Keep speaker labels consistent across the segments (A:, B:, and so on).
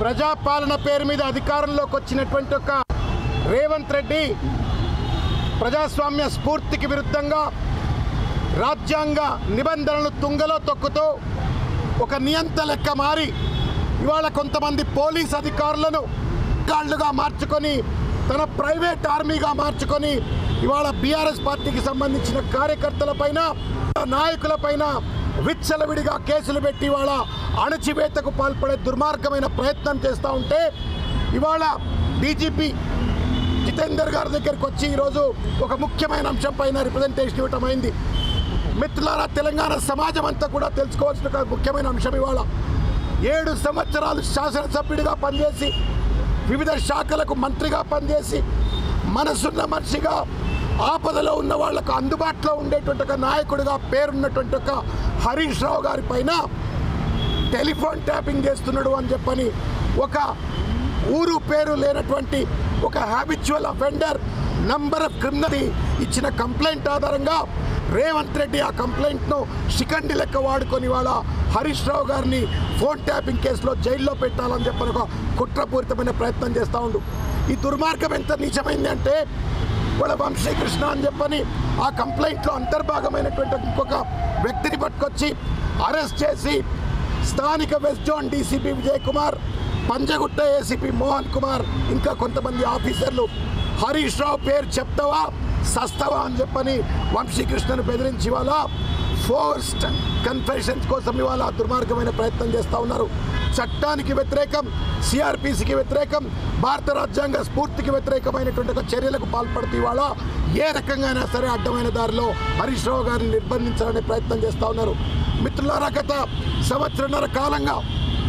A: ప్రజాపాలన పేరు మీద అధికారంలోకి వచ్చినటువంటి ఒక రేవంత్ రెడ్డి ప్రజాస్వామ్య స్ఫూర్తికి విరుద్ధంగా రాజ్యాంగ నిబంధనలు తుంగలో తొక్కుతూ ఒక నియంత లెక్క మారి ఇవాళ కొంతమంది పోలీస్ అధికారులను కాళ్ళుగా మార్చుకొని తన ప్రైవేట్ ఆర్మీగా మార్చుకొని ఇవాళ బీఆర్ఎస్ పార్టీకి సంబంధించిన కార్యకర్తలపైన నాయకులపైన విచ్చలవిడిగా కేసులు పెట్టి ఇవాళ అణచివేతకు పాల్పడే దుర్మార్గమైన ప్రయత్నం చేస్తూ ఉంటే ఇవాళ డీజీపీ జితేందర్ గారి దగ్గరికి వచ్చి ఈరోజు ఒక ముఖ్యమైన అంశం పైన రిప్రజెంటేషన్ ఇవ్వటం అయింది. మిత్రులారా, తెలంగాణ సమాజం అంతా కూడా తెలుసుకోవాల్సిన ముఖ్యమైన అంశం ఇవాళ 7 సంవత్సరాలు శాసనసభ్యుడిగా పనిచేసి వివిధ శాఖలకు మంత్రిగా పనిచేసి మనసున్న మనిషిగా ఆపదలో ఉన్న వాళ్లకు అందుబాటులో ఉండేటువంటి ఒక నాయకుడిగా పేరున్నటువంటి ఒక హరీష్ రావు గారి పైన టెలిఫోన్ ట్యాపింగ్ చేస్తున్నాడు అని చెప్పని ఒక ఊరు పేరు లేనటువంటి ఒక habitual offender number of criminal ఇచ్చిన కంప్లైంట్ ఆధారంగా రేవంత్ రెడ్డి ఆ కంప్లైంట్ను శిఖండి లెక్క వాడుకొని వాళ్ళ హరీష్ రావు గారిని ఫోన్ ట్యాపింగ్ కేసులో జైల్లో పెట్టాలని చెప్పని ఒక కుట్రపూరితమైన ప్రయత్నం చేస్తూ ఉండు. ఈ దుర్మార్గం ఎంత నీచమైంది అంటే వాళ్ళ వంశీకృష్ణ అని చెప్పని ఆ కంప్లైంట్లో అంతర్భాగమైనటువంటి ఇంకొక వ్యక్తిని పట్టుకొచ్చి అరెస్ట్ చేసి స్థానిక west zone DCP Vijay Kumar, Panjagutta ACP Mohan Kumar, ఇంకా కొంతమంది ఆఫీసర్లు హరీష్ రావు పేరు చెప్తావా సస్తావా అని చెప్పని వంశీకృష్ణను బెదిరించి ఇవాళ ఫోర్స్డ్ కన్ఫెషన్స్ కోసం ఇవాళ దుర్మార్గమైన ప్రయత్నం చేస్తూ ఉన్నారు. చట్టానికి వ్యతిరేకం, సిఆర్పిసికి వ్యతిరేకం, భారత రాజ్యాంగ స్ఫూర్తికి వ్యతిరేకమైనటువంటి ఒక చర్యలకు పాల్పడుతూ ఇవాళ ఏ రకంగా సరే అడ్డమైన దారిలో హరీష్ రావు గారిని నిర్బంధించాలనే ప్రయత్నం చేస్తూ ఉన్నారు. మిత్రులారా, గత సంవత్సరన్నర కాలంగా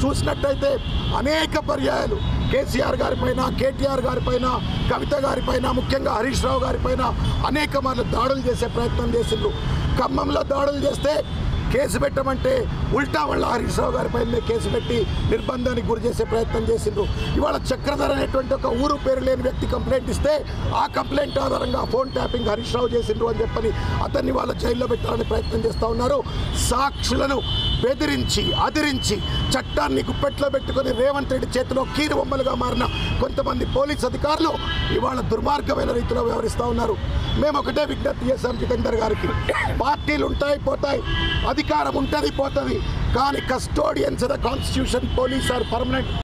A: చూసినట్టయితే అనేక పర్యాయాలు కేసీఆర్ గారిపైన, కేటీఆర్ గారిపైన, కవిత గారిపైన, ముఖ్యంగా హరీష్ రావు గారిపైన అనేక మార్లు దాడులు చేసే ప్రయత్నం చేసిండ్రు. ఖమ్మంలో దాడులు చేస్తే కేసు పెట్టమంటే ఉల్టా వాళ్ళ హరీష్ రావు గారిపైన కేసు పెట్టి నిర్బంధానికి గురి చేసే ప్రయత్నం చేసిండ్రు. ఇవాళ చక్రధర్ అనేటువంటి ఒక ఊరు పేరు లేని వ్యక్తి కంప్లైంట్ ఇస్తే ఆ కంప్లైంట్ ఆధారంగా ఫోన్ ట్యాపింగ్ హరీష్ రావు చేసిండ్రు అని చెప్పని అతన్ని వాళ్ళ జైల్లో పెట్టాలని ప్రయత్నం చేస్తూ ఉన్నారు. సాక్షులను బెదిరించి అదిరించి చట్టాన్ని గుప్పెట్లో పెట్టుకొని రేవంత్ రెడ్డి చేతిలో కీరు బొమ్మలుగా మారిన కొంతమంది పోలీస్ అధికారులు ఇవాళ దుర్మార్గమైన రీతిలో వ్యవహరిస్తూ ఉన్నారు. మేము ఒకటే విజ్ఞప్తి చేశాం జితేందర్ గారికి, పార్టీలు ఉంటాయి పోతాయి, అధికారం ఉంటుంది పోతుంది, కానీ custodians of the constitution police are permanent.